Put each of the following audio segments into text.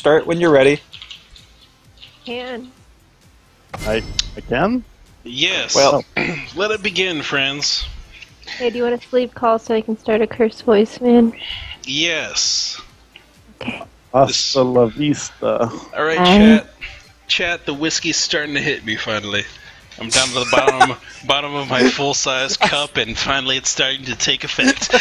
start when you're ready. Can. I can? Yes. Well, let it begin, friends. Hey, do you want a sleep call so I can start a curse voice, man? Yes. Okay. Hasta la vista. Alright, chat. Chat, the whiskey's starting to hit me finally. I'm down to the bottom of my full-size cup, and finally it's starting to take effect.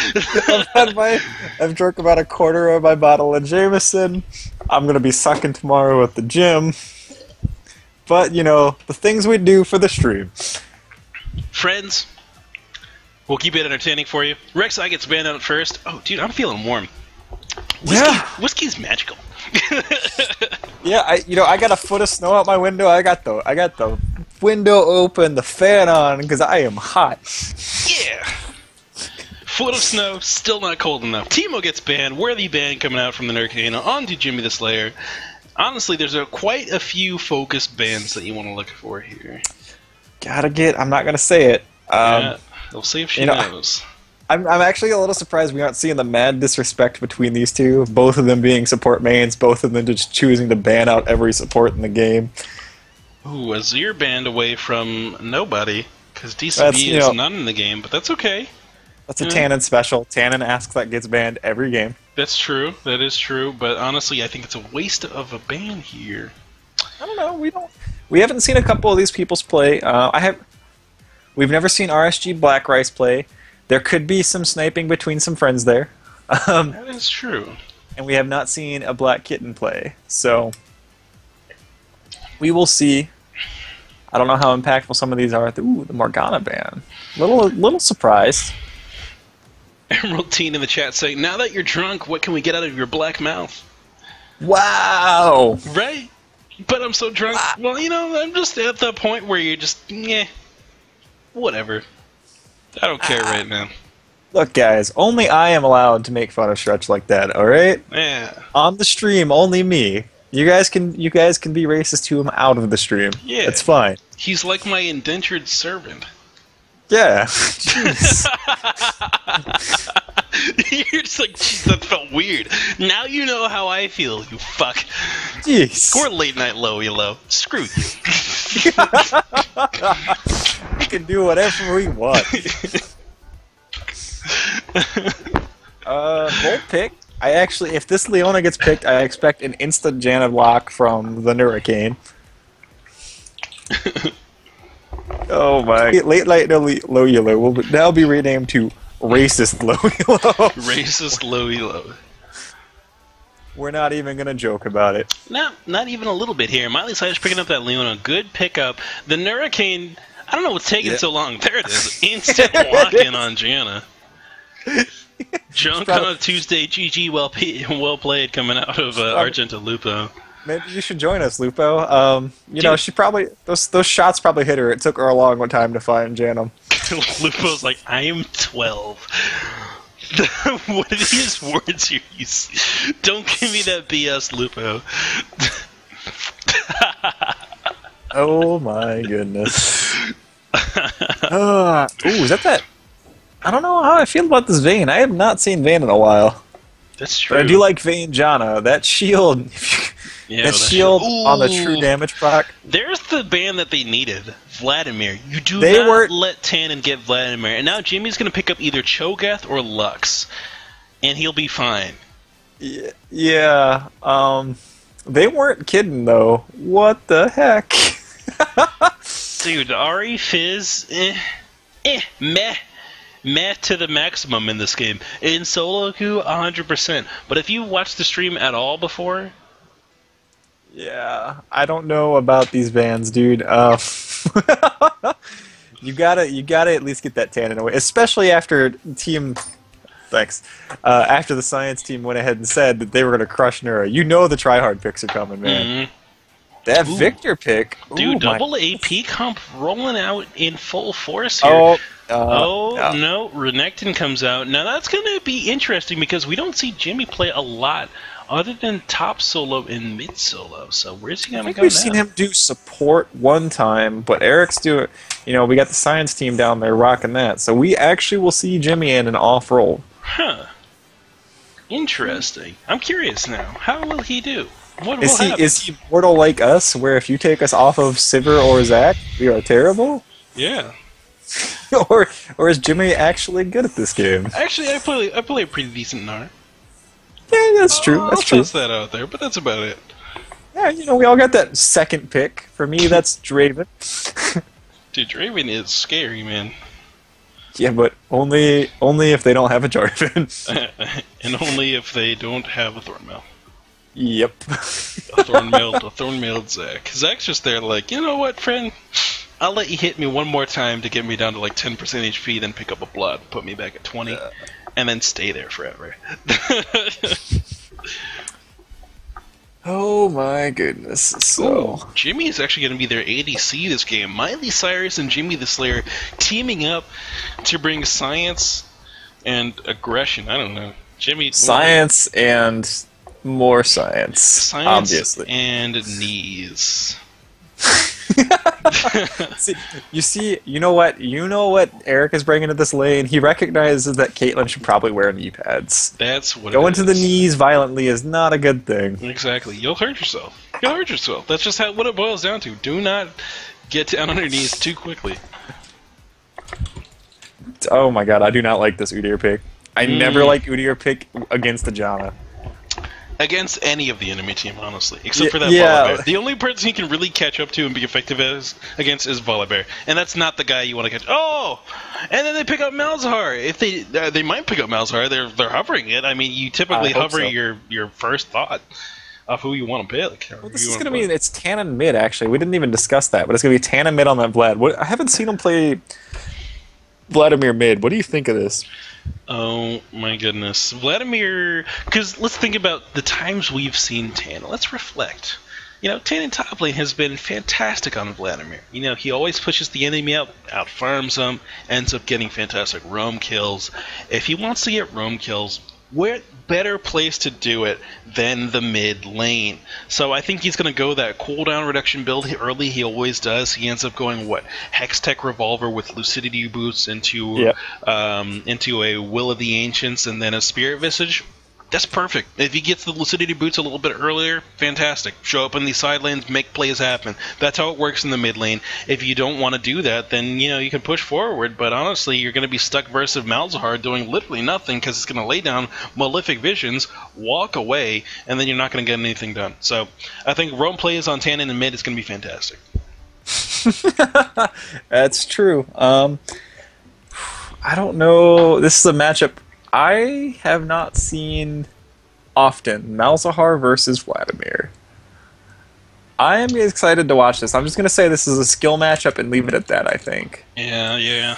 I've drunk about a quarter of my bottle of Jameson. I'm gonna be sucking tomorrow at the gym. But, you know, the things we do for the stream. Friends, we'll keep it entertaining for you. Rek'Sai gets banned out first. Oh, dude, I'm feeling warm. Whiskey's magical. Yeah, I got a foot of snow out my window. I got the window open, the fan on, because I am hot. Yeah. Foot of snow, still not cold enough. Teemo gets banned. Worthy ban coming out from the Nurkana. On to Jimmy the Slayer. Honestly, there's quite a few focused bans that you want to look for here. I'm not gonna say it. Yeah, we'll see if she knows. I'm actually a little surprised we aren't seeing the mad disrespect between these two. Both of them being support mains, both of them just choosing to ban out every support in the game. Ooh, Azir banned away from nobody, because DCB is none in the game, but that's okay. That's a Tannen special. Tannen asks that gets banned every game. That's true. That is true. But honestly, I think it's a waste of a ban here. I don't know. We haven't seen a couple of these people's play. We've never seen RSG Black Rice play. There could be some sniping between some friends there. That is true. And we have not seen a Black Kitten play. So we will see. I don't know how impactful some of these are. Ooh, the Morgana ban. Little surprised. Emerald Teen in the chat saying, now that you're drunk, what can we get out of your black mouth? Wow! Right? But I'm so drunk. Wow. Well, you know, I'm just at the point where you're just, whatever. I don't care right now. Look, guys, only I am allowed to make fun of Stretch like that, alright? Yeah. On the stream, only me. You guys can be racist to him out of the stream. Yeah. It's fine. He's like my indentured servant. Yeah. Jeez. You're just like, geez, that felt weird. Now you know how I feel, you fuck. Jeez. Or late night LowElo. Screw you. We can do whatever we want. Bold pick. If this Leona gets picked, I expect an instant Janna block from the Hurricane. Oh my. Late night LowElo will now be renamed to Racist LowElo. Racist LowElo. We're not even going to joke about it. No, not even a little bit here. Miley Cyrus picking up that Leona. Good pickup. The Hurricane, I don't know what's taking so long. There it is. Instant lock-in on Janna. Junk on a Tuesday. GG, well played coming out of Argenta Lupo. Maybe you should join us, Lupo. You know, she probably those shots probably hit her. It took her a long time to find Janum. Lupo's like, I am 12. What are these words you use? Don't give me that BS, Lupo. Oh my goodness. Ooh, is that? I don't know how I feel about this Vayne. I have not seen Vayne in a while. That's true. But I do like Vayne Janna. That shield... Yeah, that shield on the true damage proc. There's the ban that they needed. Vladimir. You do not let Tannen get Vladimir. And now Jimmy's going to pick up either Cho'Gath or Lux. And he'll be fine. Yeah. They weren't kidding, though. What the heck? Dude, Ahri, Fizz, meh to the maximum in this game. In solo queue, 100%. But if you watched the stream at all before... Yeah, I don't know about these bans, dude. You gotta at least get that Tannen away, especially after after the science team went ahead and said that they were gonna crush Nura. You know the tryhard picks are coming, man. That Victor pick, dude, double AP comp rolling out in full force here. No, Renekton comes out. Now that's gonna be interesting because we don't see Jimmy play a lot. Other than top solo and mid solo, so where's he gonna go now? I think we've seen him do support one time, but Eric's doing. You know, we got the science team down there rocking that, so we actually will see Jimmy in an off role. Huh. Interesting. I'm curious now. How will he do? What will happen? Is he mortal like us, where if you take us off of Sivir or Zac, we are terrible? Yeah. or is Jimmy actually good at this game? Actually, I play a pretty decent Gnar. Yeah, that's true. I'll That's true. toss that out there, but that's about it. Yeah, we all got that second pick. For me, that's Draven. Dude, Draven is scary, man. Yeah, but only if they don't have a Jarvan. And only if they don't have a Thornmail. Yep. A Thornmailed Zac. Zac's just there like, you know what, friend? I'll let you hit me one more time to get me down to like 10% HP, then pick up a blood, put me back at 20, and then stay there forever. Oh my goodness. So Ooh, Jimmy is actually going to be their ADC this game. Miley Cyrus and Jimmy the Slayer teaming up to bring science and aggression. I don't know. Jimmy. science and more science. Science obviously. and knees. You know what Eric is bringing to this lane? He recognizes that Caitlyn should probably wear knee pads. That's what Going it to is. the knees violently is not a good thing. Exactly. You'll hurt yourself. That's just what it boils down to. Do not get down on your knees too quickly. Oh my god, I do not like this Udyr pick. I never like Udyr pick against the Janna. Against any of the enemy team, honestly, except for that yeah. Volibear. The only person he can really catch up to and be effective against is Volibear, and that's not the guy you want to catch. Oh, and then they pick up Malzahar. If they might pick up Malzahar, they're hovering it. I mean, you typically hover so. your first thought of who you want to pick. Well, this is going to be it's Tannen mid. Actually, we didn't even discuss that, but it's going to be Tannen mid on that Vlad. I haven't seen him play Vladimir mid. What do you think of this? Oh my goodness, Vladimir. Because let's think about the times we've seen Tannen. Let's reflect. Tannen top lane has been fantastic on Vladimir. He always pushes the enemy out farms them, ends up getting fantastic roam kills. If he wants to get roam kills, what better place to do it than the mid lane? So I think he's going to go that cooldown reduction build early. He always does. He ends up going Hextech Revolver with Lucidity boots into a Will of the Ancients and then a Spirit Visage. That's perfect. If he gets the Lucidity boots a little bit earlier, fantastic. Show up in these side lanes, make plays happen. That's how it works in the mid lane. If you don't want to do that, then you can push forward, but honestly, you're going to be stuck versus Malzahar doing literally nothing because it's going to lay down Malefic Visions, walk away, and then you're not going to get anything done. So I think roam plays on Tannen and mid is going to be fantastic. That's true. I don't know. This is a matchup I have not seen often. Malzahar versus Vladimir. I am excited to watch this. I'm just going to say this is a skill matchup and leave it at that, I think. Yeah.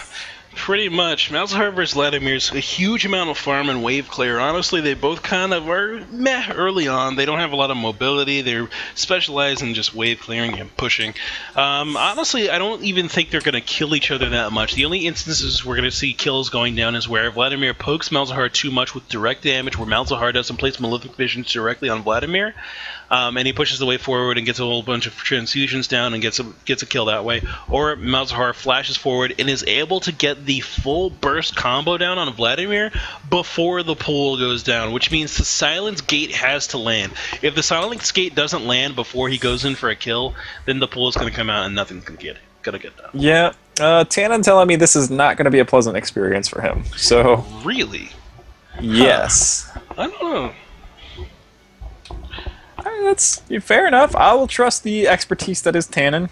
Pretty much. Malzahar versus Vladimir's a huge amount of farm and wave clear. Honestly, they both kind of are meh early on. They don't have a lot of mobility. They're specialized in just wave clearing and pushing. Honestly, I don't even think they're going to kill each other that much. The only instances we're going to see kills going down is where Vladimir pokes Malzahar too much with direct damage, where Malzahar doesn't place Malefic Visions directly on Vladimir. And he pushes the way forward and gets a whole bunch of transfusions down and gets a kill that way. Or Malzahar flashes forward and is able to get the full burst combo down on Vladimir before the pull goes down, which means the Silence Gate has to land. If the Silence Gate doesn't land before he goes in for a kill, then the pull is going to come out and nothing's going to get done. Yeah, Tannen telling me this is not going to be a pleasant experience for him. So Really? Yes. I don't know. That's fair enough. I will trust the expertise that is Tannen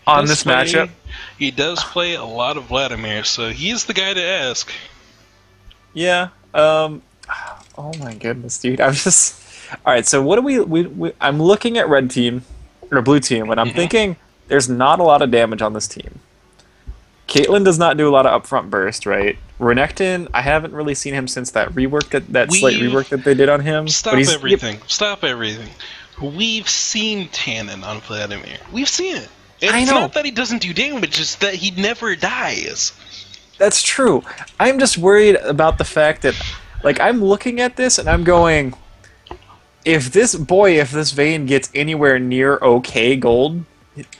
on this matchup. He does play a lot of Vladimir, so he's the guy to ask. Yeah. Oh my goodness, dude. I'm just. All right. So what do we? I'm looking at red team or blue team, and I'm thinking there's not a lot of damage on this team. Caitlyn does not do a lot of upfront burst, right? Renekton, I haven't really seen him since that rework that slight rework that they did on him. Stop everything. We've seen Tannen on Vladimir. We've seen it. It's not that he doesn't do damage, it's that he never dies. That's true. I'm just worried about the fact that, like, I'm looking at this and I'm going, if this Vayne gets anywhere near okay gold,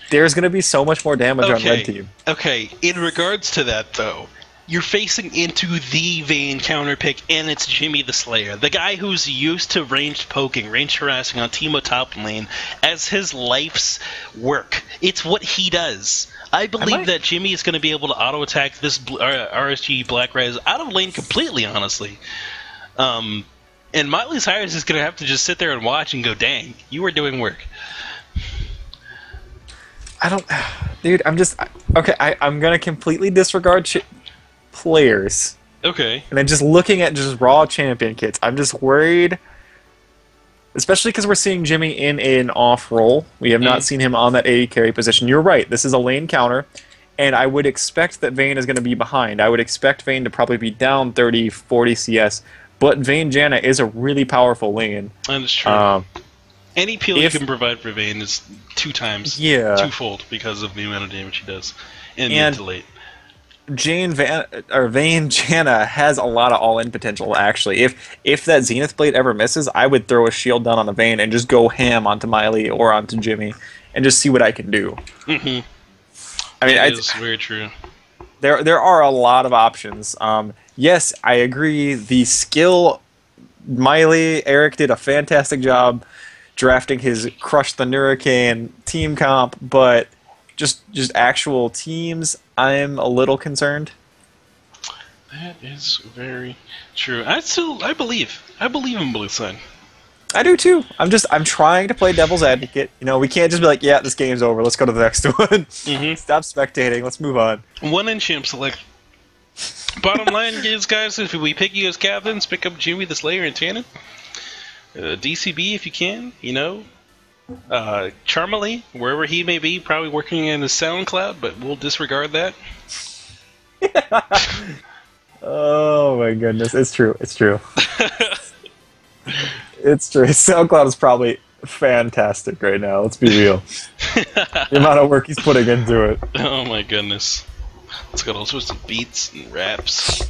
there's going to be so much more damage on red team. Okay, in regards to that, though, you're facing into the Vayne counter pick, and it's Jimmy the Slayer, the guy who's used to ranged poking, ranged harassing on Teemo top lane as his life's work. It's what he does. I believe that Jimmy is going to be able to auto-attack this RSG Black Rise out of lane completely, honestly. And Miley Cyrus is going to have to just sit there and watch and go, dang, you were doing work. Dude, I'm just... Okay, I'm going to completely disregard players. Okay. And then just looking at just raw champion kits, I'm just worried... Especially because we're seeing Jimmy in an off role. We have not seen him on that AD carry position. You're right. This is a lane counter. And I would expect that Vayne is going to be behind. I would expect Vayne to probably be down 30, 40 CS. But Vayne Janna is a really powerful lane. That is true. Any peel you can provide for Vayne is twofold because of the amount of damage he does in mid to late. Vayne Janna has a lot of all-in potential, actually. If that Zenith Blade ever misses, I would throw a shield down on the Vayne and just go ham onto Miley or onto Jimmy and just see what I can do. Mm-hmm. I mean, it's very true. There are a lot of options. Yes, I agree. The skill, Eric did a fantastic job drafting his Crush the Hurricane team comp, but just actual teams, I'm a little concerned. That is very true. I believe in Blue Sun. I do too. I'm trying to play devil's advocate. You know, we can't just be like, yeah, this game's over. Let's go to the next one. Mm-hmm. Stop spectating. Let's move on. One in champ select. Bottom line is, guys, if we pick you as captains, pick up Jimmy the Slayer and Tannen. DCB if you can, you know. Charmely, wherever he may be, probably working in his SoundCloud, but we'll disregard that. Oh my goodness, it's true. It's true. It's true. SoundCloud is probably fantastic right now. Let's be real. The amount of work he's putting into it. Oh my goodness. It's got all sorts of beats and raps.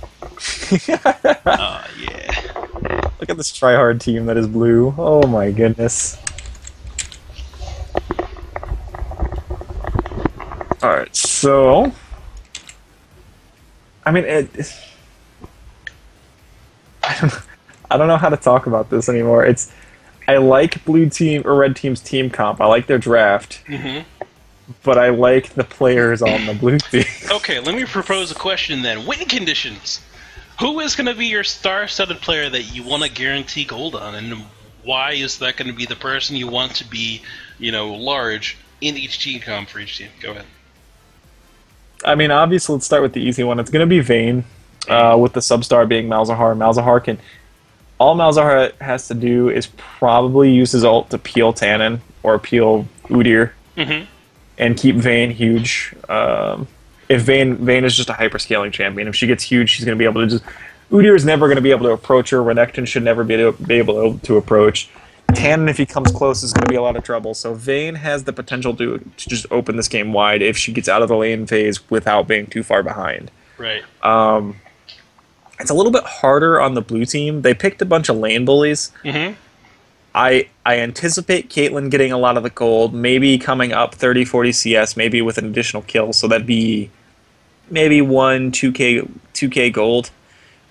Oh yeah. Look at this tryhard team that is blue. Oh my goodness. Alright, so... I mean, I don't know how to talk about this anymore. I like blue team or red team's team comp. I like their draft. Mm-hmm. But I like the players on the blue team. Okay, let me propose a question then. Win conditions. Who is going to be your star-studded player that you want to guarantee gold on, and why is that going to be the person you want to be, you know, large in each team comp for each team? Go ahead. I mean, obviously, let's start with the easy one. It's going to be Vayne, with the substar being Malzahar. All Malzahar has to do is probably use his ult to peel Tannen or peel Udyr, and keep Vayne huge. If Vayne is just a hyperscaling champion, if she gets huge, she's going to be able to just... Udyr is never going to be able to approach her. Renekton should never be able to approach. Tannen, if he comes close, is going to be a lot of trouble. So Vayne has the potential to just open this game wide if she gets out of the lane phase without being too far behind. Right. It's a little bit harder on the blue team. They picked a bunch of lane bullies. Mm-hmm. I anticipate Caitlyn getting a lot of the gold, maybe coming up 30, 40 CS, maybe with an additional kill, so that'd be maybe 2k gold.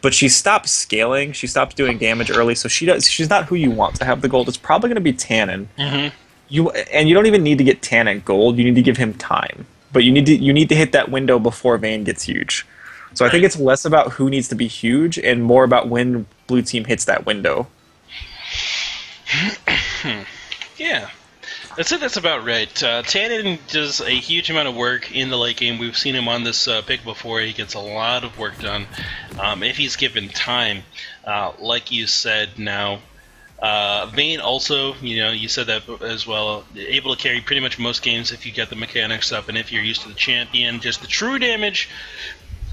But she stopped scaling, she stopped doing damage early, so she's not who you want to have the gold. It's probably going to be Tannen. Mm-hmm. You don't even need to get Tannen gold, you need to give him time. But you need to hit that window before Vayne gets huge. So I think it's less about who needs to be huge and more about when blue team hits that window. Yeah, that's about right. Tannen does a huge amount of work in the late game. We've seen him on this pick before. He gets a lot of work done if he's given time. Like you said, now Vayne also, you know, you said that as well, able to carry pretty much most games if you get the mechanics up and if you're used to the champion. Just the true damage,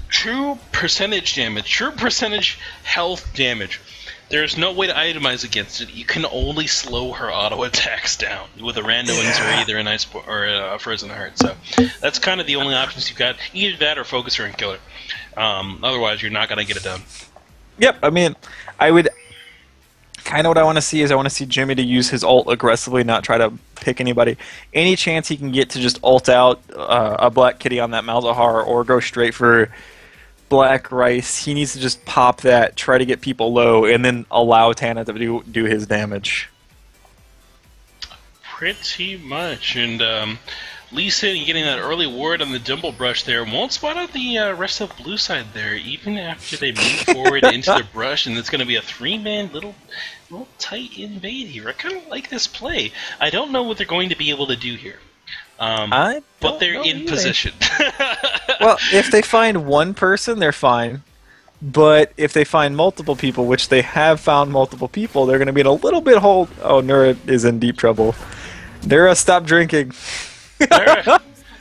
true percentage damage, true percentage health damage. There's no way to itemize against it. You can only slow her auto attacks down with a rando or either an ice or a frozen heart. So that's kind of the only options you've got. Either that or focus her and kill her. Otherwise, you're not going to get it done. Yep. I mean, I would kind of what I want to see is I want to see Jimmy to use his ult aggressively, not try to pick anybody. Any chance he can get to just ult out a Black Kitty on that Malzahar or go straight for Black Rice. He needs to just pop that, try to get people low, and then allow Tana to do his damage. Pretty much. And Lee Sin getting that early ward on the Dimble Brush there. Won't spot out the rest of blue side there, even after they move forward into the brush, and it's going to be a 3-man little tight invade here. I kind of like this play. I don't know what they're going to be able to do here. But they're in position. Well, if they find one person, they're fine. But if they find multiple people, which they have found multiple people, they're going to be in a little bit hold. Oh, Nura is in deep trouble. Nura, stop drinking. Nura,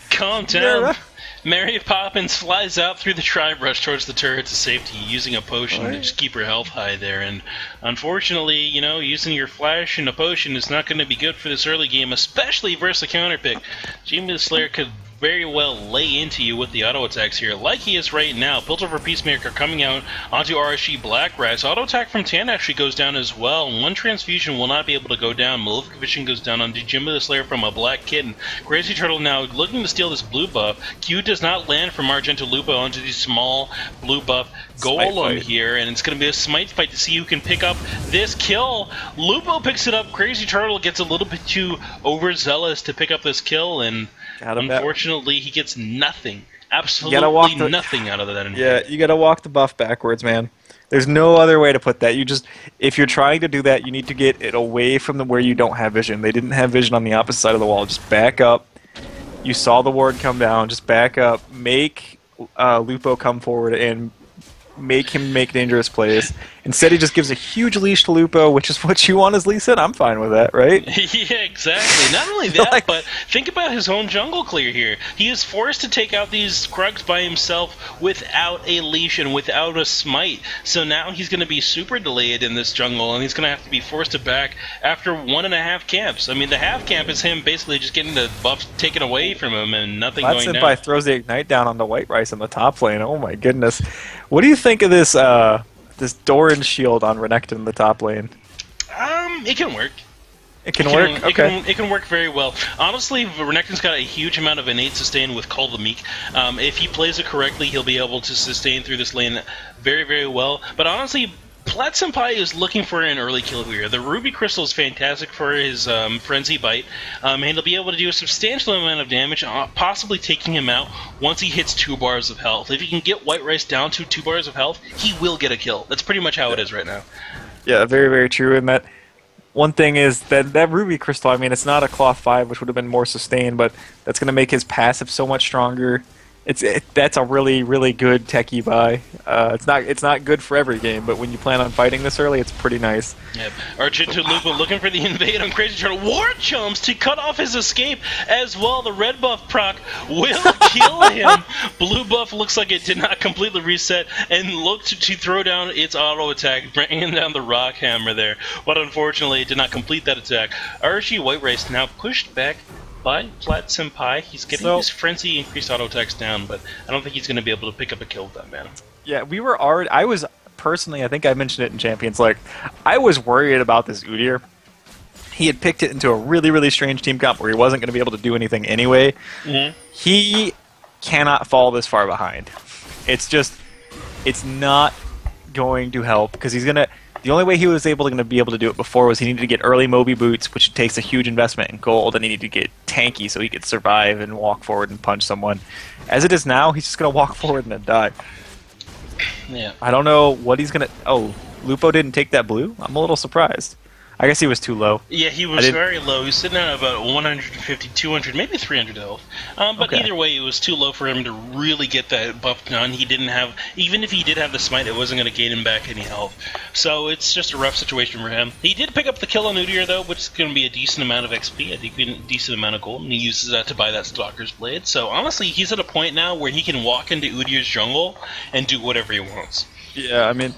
calm down. Nura. Mary Poppins flies out through the tri-brush towards the turret to safety, using a potion to just keep her health high there. And unfortunately, using your flash and a potion is not going to be good for this early game, especially versus a counter pick. Jamie the Slayer could very well lay into you with the auto attacks here, like he is right now. Piltover Peacemaker coming out onto RSG Black Rice. Auto attack from Tan actually goes down as well. One transfusion will not be able to go down. Malefic Vision goes down onto Jimmy the Slayer from a Black Kitten. Crazy Turtle now looking to steal this blue buff. Q does not land from Argento Lupo onto the small blue buff Golem here, and it's going to be a smite fight to see who can pick up this kill. Lupo picks it up. Crazy Turtle gets a little bit too overzealous to pick up this kill, and unfortunately, he gets nothing. Absolutely nothing out of that. Yeah, you gotta walk the buff backwards, man. There's no other way to put that. If you're trying to do that, you need to get it away from where you don't have vision. They didn't have vision on the opposite side of the wall. Just back up. You saw the ward come down. Just back up. Make Lupo come forward and make him make dangerous plays. Instead, he just gives a huge leash to Lupo, which is what you want as Lee said. I'm fine with that, right? Yeah, exactly. Not only that, but think about his own jungle clear here. He is forced to take out these Krugs by himself without a leash and without a smite. So now he's going to be super delayed in this jungle, and he's going to have to be forced to back after 1.5 camps. I mean, the half camp is him basically just getting the buff taken away from him and nothing going down. Senpai throws the Ignite down on the White Rice in the top lane. Oh my goodness. What do you think of this this Doran shield on Renekton in the top lane? It can work. It can work? Okay. It can work very well. Honestly, Renekton's got a huge amount of innate sustain with Call the Meek. If he plays it correctly, he'll be able to sustain through this lane very, very well. But honestly, Plat Senpai is looking for an early kill here. The Ruby Crystal is fantastic for his Frenzy Bite, and he'll be able to do a substantial amount of damage, possibly taking him out once he hits 2 bars of health. If he can get White Rice down to 2 bars of health, he will get a kill. That's pretty much how it is right now. Yeah, very, very true. And that one thing is that Ruby Crystal, I mean, it's not a Cloth 5, which would have been more sustained, but that's going to make his passive so much stronger. That's a really, really good techie buy. It's not good for every game, but when you plan on fighting this early, it's pretty nice. Yep. Argento Lupo looking for the invade on Crazy Turtle. War Chums to cut off his escape as well. The red buff proc will kill him. Blue buff looks like it did not completely reset and looked to throw down its auto attack, bringing down the rock hammer there. But unfortunately, it did not complete that attack. RG White Race now pushed back by Plat Senpai. He's getting his Frenzy increased auto attacks down, but I don't think he's going to be able to pick up a kill with that mana. Yeah, I was personally, I think I mentioned it in Champions, I was worried about this Udyr. He had picked it into a really, really strange team comp where he wasn't going to be able to do anything anyway. Mm-hmm. He cannot fall this far behind. It's not going to help because he's going to... The only way he was going to be able to do it before was he needed to get early Moby boots, which takes a huge investment in gold, and he needed to get tanky so he could survive and walk forward and punch someone. As it is now, he's just going to walk forward and then die. Yeah. I don't know what he's going to... Oh, Lupo didn't take that blue? I'm a little surprised. I guess he was too low. Yeah, he was very low. He was sitting at about 150, 200, maybe 300 health. But either way, it was too low for him to really get that buff done. He didn't have, even if he did have the smite, it wasn't going to gain him back any health. So it's just a rough situation for him. He did pick up the kill on Udyr, though, which is going to be a decent amount of XP, I think a decent amount of gold, and he uses that to buy that Stalker's Blade. So honestly, he's at a point now where he can walk into Udyr's jungle and do whatever he wants. Yeah, I mean...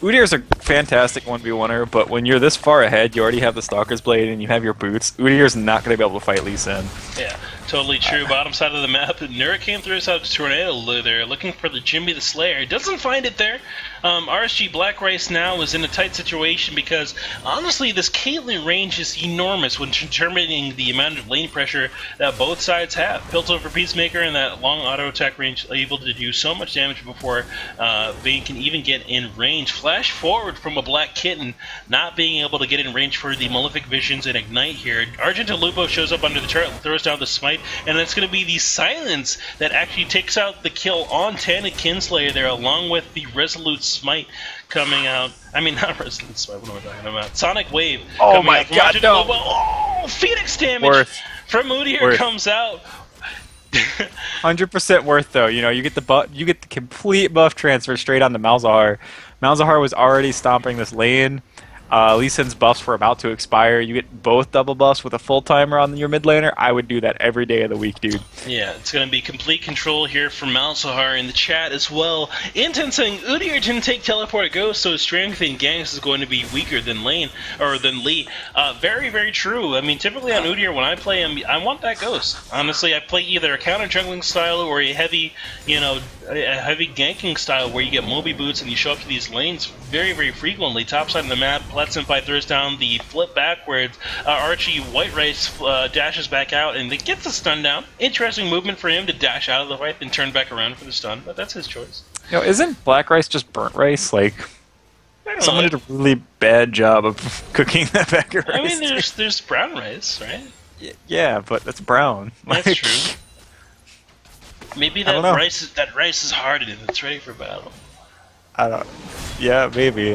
Udyr's a fantastic 1v1er, but when you're this far ahead, you already have the Stalker's Blade and you have your boots, Udyr's not going to be able to fight Lee Sin. Yeah. Totally true. Bottom side of the map, Hurricane throws out Tornado there, looking for the Jimmy the Slayer. Doesn't find it there. RSG Black Rice now is in a tight situation because, honestly, this Caitlyn range is enormous when determining the amount of lane pressure that both sides have. Piltover Peacemaker and that long auto attack range able to do so much damage before Vayne can even get in range. Flash forward from a Black Kitten, not being able to get in range for the Malefic Visions and Ignite here. Argento Lupo shows up under the turret and throws down the Smite, and it's going to be the Silence that actually takes out the kill on Tana Kinslayer there, along with the Resolute Smite coming out. I mean, not Resolute Smite, what am I talking about? Sonic Wave coming out from Argento Lupo. Oh, Phoenix damage from Udyr comes out. 100% worth though. You know, you get the complete buff transfer straight on to Malzahar. Malzahar was already stomping this lane. Lee Sin's buffs were about to expire. You get both double buffs with a full timer on your mid laner. I would do that every day of the week, dude. Yeah, it's going to be complete control here from Malzahar in the chat as well. Inten saying Udyr didn't take teleport Ghost, so his strength in ganks is going to be weaker than Lee. Very, very true. I mean, typically on Udyr, when I play him, I want that Ghost. Honestly, I play either a counter jungling style or a heavy, a heavy ganking style where you get Moby boots and you show up to these lanes very, very frequently. Top side of the map, Plat Senpai throws down the flip backwards. Archie White Rice dashes back out and it gets the stun down. Interesting movement for him to dash out of the fight and turn back around for the stun, but that's his choice. You know, isn't Black Rice just burnt rice? Like, someone did a really bad job of cooking that bag of rice. I mean, there's brown rice, right? Yeah, but that's brown. That's true. Maybe that rice is hardened and it's ready for battle. I don't. Yeah, maybe.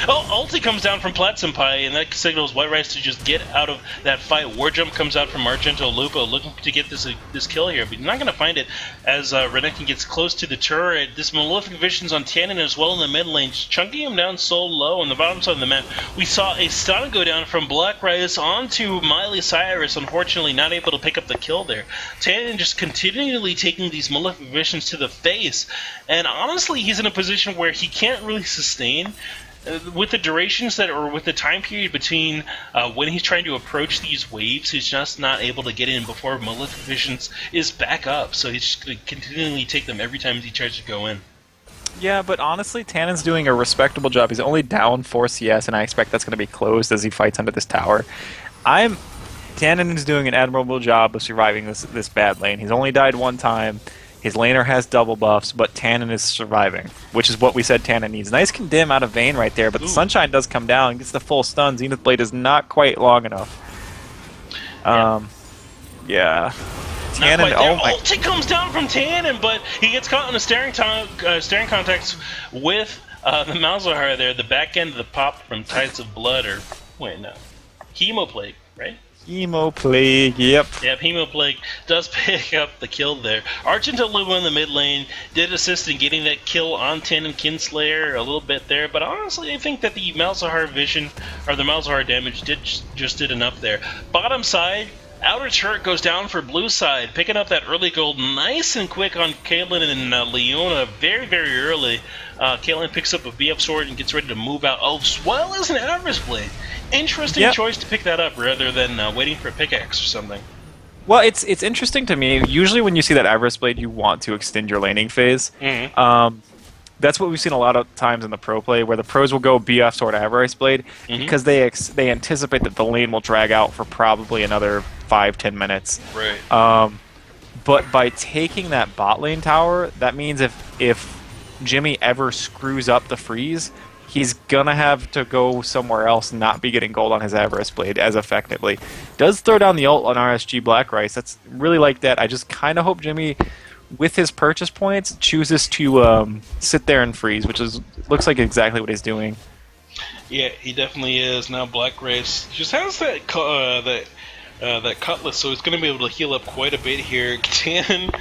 Ulti comes down from Plat Senpai, and that signals White Rice to just get out of that fight. War Jump comes out from Argento Lupo, looking to get this kill here, but he's not going to find it as Renekton gets close to the turret. This Malefic Vision's on Tannen as well in the mid lane, chunking him down so low on the bottom side of the map. We saw a stun go down from Black Rice onto Miley Cyrus, unfortunately not able to pick up the kill there. Tannen just continually taking these Malefic Visions to the face, and honestly, he's in a position where he can't really sustain with the durations with the time period between when he's trying to approach these waves. He's just not able to get in before Malefic Visions is back up, so he's just going to continually take them every time he tries to go in. Yeah, but honestly, Tannen's doing a respectable job. He's only down 4 CS, and I expect that's going to be closed as he fights under this tower. Tannen is doing an admirable job of surviving this bad lane. He's only died 1 time. His laner has double buffs, but Tannen is surviving, which is what we said Tannen needs. Nice condemn out of Vayne right there, but the Sunshine does come down, gets the full stun. Zenith Blade is not quite long enough. Yeah. Tannen, Ulti comes down from Tannen, but he gets caught in a staring contacts with the Malzahar there, the back end of the pop from Tides of Blood, or wait, no, Hemoplague, right? Hemoplague, yep. Yep, Hemoplague does pick up the kill there. Argento Lupo in the mid lane did assist in getting that kill on Tannen Kinslayer a little bit there, but honestly, I think that the Malzahar vision, or the Malzahar damage, just did enough there. Bottom side, outer turret goes down for blue side, picking up that early gold nice and quick on Caitlyn and Leona very, very early. Caitlyn picks up a BF sword and gets ready to move out, as well as an Avarice Blade. Interesting choice to pick that up rather than waiting for a pickaxe or something. Well, it's interesting to me. Usually when you see that Avarice Blade, you want to extend your laning phase. That's what we've seen a lot of times in the pro play, where the pros will go BF Sword Avarice Blade because they anticipate that the lane will drag out for probably another 5-10 minutes. Right. But by taking that bot lane tower, that means if Jimmy ever screws up the freeze, he's gonna have to go somewhere else and not be getting gold on his Avarice Blade as effectively. Does throw down the ult on RSG Black Rice. That's really like that. I just kind of hope Jimmy, with his purchase points, chooses to sit there and freeze, which looks like exactly what he's doing. Yeah, he definitely is. Now Black Rice just has that cutlass, so he's going to be able to heal up quite a bit here. Tannen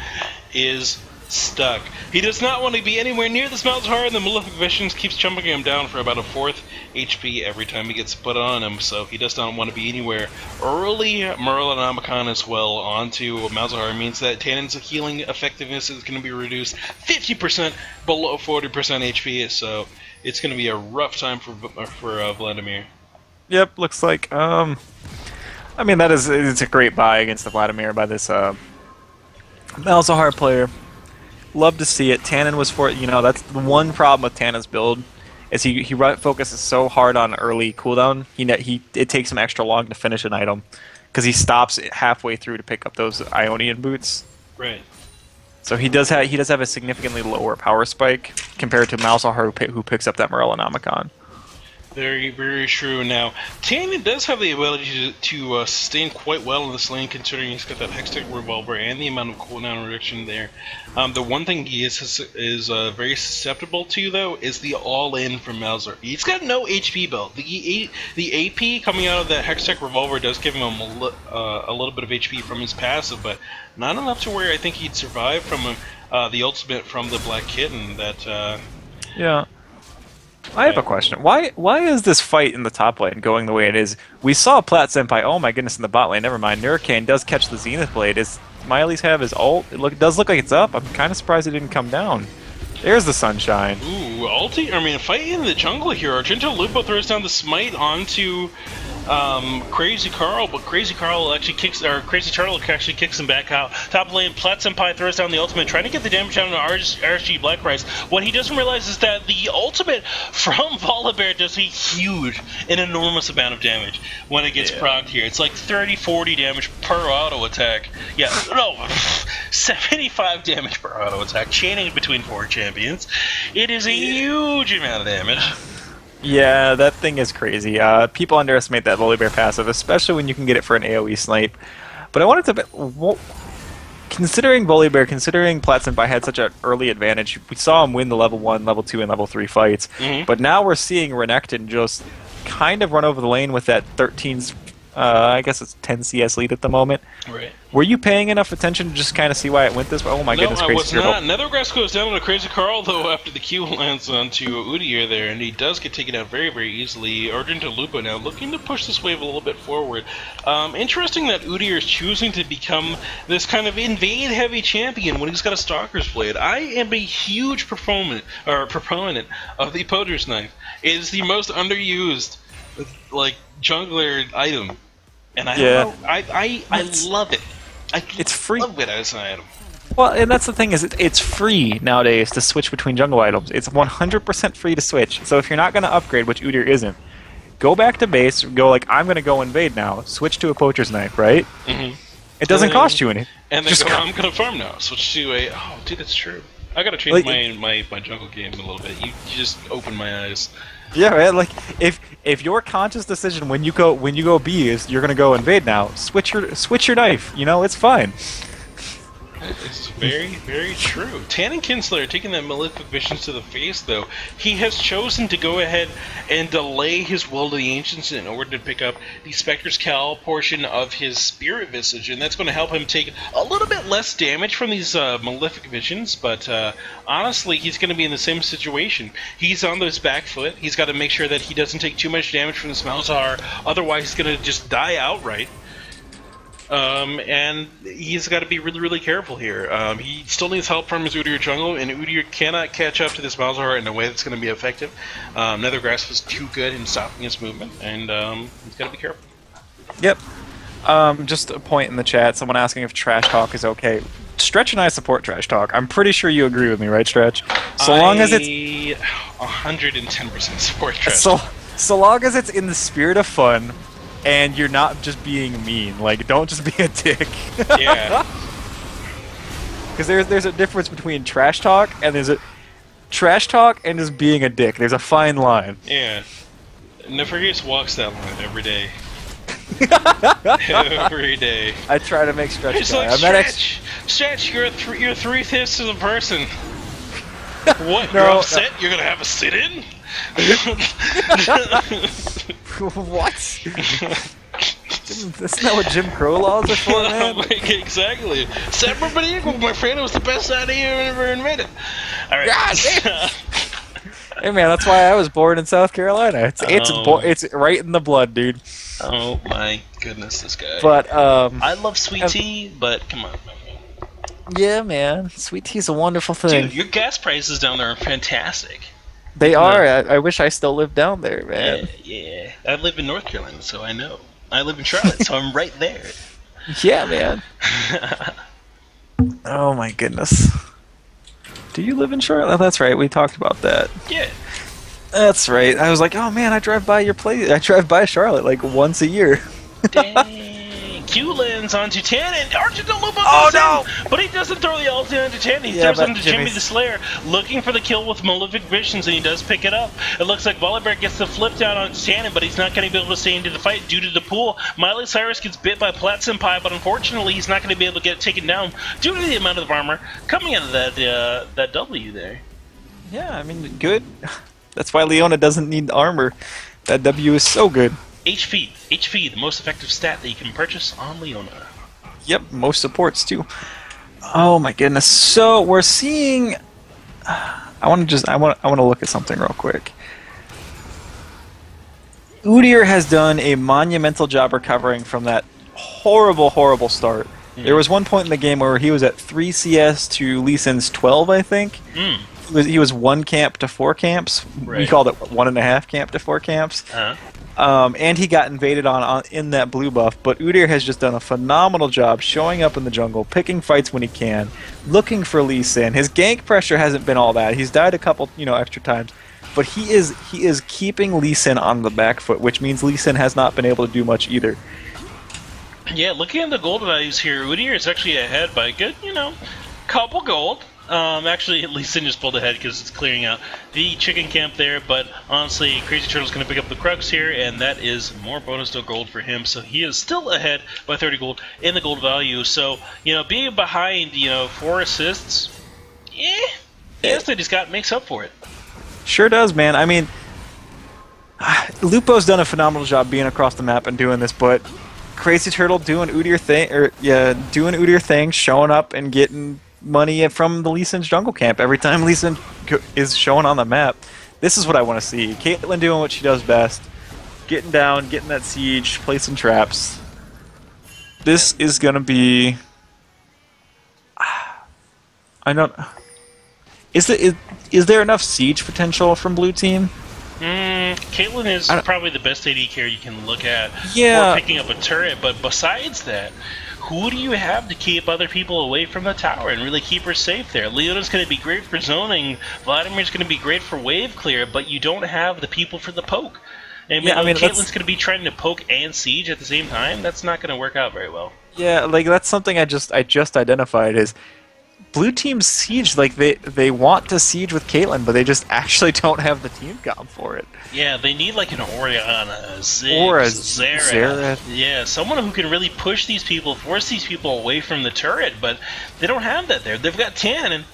is stuck. He does not want to be anywhere near this Malzahar, and the Malefic Visions keeps jumping him down for about a 4th HP every time he gets put on him, so he does not want to be anywhere early. Merlinomicon as well onto Malzahar means that Tannen's healing effectiveness is going to be reduced 50% below 40% HP, so it's going to be a rough time for Vladimir. Yep, looks like I mean, it's a great buy against the Vladimir by this Malzahar player. Love to see it. Tannen was that's the one problem with Tannen's build, is he focuses so hard on early cooldown. It takes him extra long to finish an item, because he stops halfway through to pick up those Ionian boots. Right. So he does have a significantly lower power spike compared to Malzahar, who picks up that Morellonomicon. Very, very true. Now, Tannen does have the ability to sustain quite well in this lane, considering he's got that Hextech Revolver and the amount of cooldown reduction there. The one thing he is very susceptible to, though, is the all-in from Malzahar. He's got no HP build. The AP coming out of that Hextech Revolver does give him a little bit of HP from his passive, but not enough to where I think he'd survive from the ultimate from the Black Kitten. Yeah. I have a question. Why is this fight in the top lane going the way it is? We saw Plat Senpai, oh my goodness, in the bot lane. Never mind. Nurricane does catch the Zenith Blade. Does Miley's have his ult? It does look like it's up. I'm kind of surprised it didn't come down. There's the sunshine. Ooh, fight in the jungle here. Argento Lupo throws down the smite onto Crazy Carl, but Crazy Carl actually Crazy Turtle actually kicks him back out. Top lane, Plat Senpai throws down the ultimate, trying to get the damage down to RSG Black Rice. What he doesn't realize is that the ultimate from Volibear does a huge, an enormous amount of damage when it gets procced here. It's like 30-40 damage per auto attack. Yeah, no, 75 damage per auto attack, chaining between 4 champions. It is a huge amount of damage. Yeah, that thing is crazy. People underestimate that Volibear passive, especially when you can get it for an AoE snipe. But I wanted to... Considering Volibear, considering Plat Senpai had such an early advantage, we saw him win the level 1, level 2, and level 3 fights. But now we're seeing Renekton just kind of run over the lane with that 13... I guess it's 10 CS lead at the moment. Right. Were you paying enough attention to just kind of see why it went this way? Oh my goodness, Crazy Crazy Turtle. No, I was not. Nethergrass goes down to Crazy Carl, though, after the Q lands onto Udyr there, and he does get taken out very, very easily. Argento Lupo now looking to push this wave a little bit forward. Interesting that Udyr is choosing to become this kind of invade-heavy champion when he's got a Stalker's Blade. I am a huge proponent of the Poacher's Knife. It is the most underused, jungler item. And I don't know, I love it. It's free. Love it as an item. Well, and that's the thing, is it's free nowadays to switch between jungle items. It's 100% free to switch. So if you're not going to upgrade, which Udyr isn't, go back to base, go I'm going to go invade now, switch to a Poacher's Knife, right? It doesn't cost you anything. And then I'm going to farm now, switch to a... Oh, dude, that's true. I got to change my jungle game a little bit. You just opened my eyes. Yeah, right. If your conscious decision when you go B is you're gonna go invade now, switch your knife. It's fine. It's very, very true. Tannen Kinslayer taking that Malefic Visions to the face, though. He has chosen to go ahead and delay his Will to the Ancients in order to pick up the Spectre's Cowl portion of his Spirit Visage, and that's going to help him take a little bit less damage from these Malefic Visions, but honestly, he's going to be in the same situation. He's on his back foot. He's got to make sure that he doesn't take too much damage from this Malzahar, otherwise he's going to just die outright. And he's got to be really, really careful here. He still needs help from his Udyr jungle, and Udyr cannot catch up to this Malzahar in a way that's going to be effective. Nethergrass was too good in stopping his movement, and he's got to be careful. Yep. Just a point in the chat, someone asking if Trash Talk is okay. Stretch and I support Trash Talk. I'm pretty sure you agree with me, right, Stretch? So long as it's 110% support Trash Talk. So long as it's in the spirit of fun, and you're not just being mean. Don't just be a dick. Yeah. Because there's a difference between trash talk and trash talk and just being a dick. There's a fine line. Yeah. Nefarious walks that line every day. Every day. I try to make Stretch. It's like, Stretch, you're 3/5 of a person. What? No, you're upset? You're gonna have a sit-in? What? Isn't that what Jim Crow laws are for, man? Exactly. Separate but equal, my friend. It was the best idea ever invented. All right. Hey, man, that's why I was born in South Carolina. It's right in the blood, dude. Oh my goodness, this guy. But I love sweet tea, but come on, my friend. Yeah, man, sweet tea's a wonderful thing. Dude, your gas prices down there are fantastic. They are. I wish I still lived down there, man. Yeah. I live in North Carolina, so I know. I live in Charlotte, so I'm right there. Yeah, man. Oh my goodness. Do you live in Charlotte? Oh, that's right. We talked about that. Yeah. That's right. I was like, oh man, I drive by your place. I drive by Charlotte like once a year. Dang. Q lands onto Tannen. Argento Lupo Oh goes no! in, but he doesn't throw the ulti onto Tannen. He Yeah, throws but onto Jimmy Jimmy's- the Slayer, looking for the kill with Malefic Visions, and he does pick it up. It looks like Volibear gets the flip down on Tannen, but he's not going to be able to stay into the fight due to the pool. Miley Cyrus gets bit by Plat Senpai, but unfortunately he's not going to be able to get taken down due to the amount of armor coming out of that W there. Yeah, I mean, good. That's why Leona doesn't need armor. That W is so good. HP, the most effective stat that you can purchase on Leona. Yep, most supports too. Oh my goodness. So we're seeing. I want to look at something real quick. Udyr has done a monumental job recovering from that horrible start. There was one point in the game where he was at 3 CS to Lee Sin's 12, I think. He was 1 camp to 4 camps. Right. We called it 1.5 camp to 4 camps. And he got invaded on in that blue buff. But Udyr has just done a phenomenal job showing up in the jungle, picking fights when he can, looking for Lee Sin. His gank pressure hasn't been all that. He's died a couple, extra times. But he is keeping Lee Sin on the back foot, which means Lee Sin has not been able to do much either. Yeah, looking at the gold values here, Udyr is actually ahead by a good, couple gold. Actually, Lee Sin just pulled ahead because it's clearing out the chicken camp there, but honestly, Crazy Turtle's going to pick up the crux here, and that is more bonus to gold for him, so he is still ahead by 30 gold in the gold value. So, being behind, 4 assists, the assist he's got makes up for it. Sure does, man. I mean, Lupo's done a phenomenal job being across the map and doing this, but Crazy Turtle doing Udyr thing, showing up and getting money from the Lee Sin's jungle camp every time Lee Sin is showing on the map. This is what I want to see. Caitlyn doing what she does best, getting down, getting that siege, placing traps. This is gonna be. I don't. Is there enough siege potential from blue team? Caitlyn is probably the best AD carry you can look at Yeah. for picking up a turret, but besides that, who do you have to keep other people away from the tower and really keep her safe there? Leona's going to be great for zoning, Vladimir's going to be great for wave clear, but you don't have the people for the poke. And Caitlyn's going to be trying to poke and siege at the same time. That's not going to work out very well. Yeah, like that's something I just identified is blue team siege. Like they want to siege with Caitlyn, but they just actually don't have the team comp for it. Yeah, they need like an Orianna, a Ziggs, Or a Xerath. Yeah, someone who can really push these people, force these people away from the turret, but they don't have that there. They've got Tannen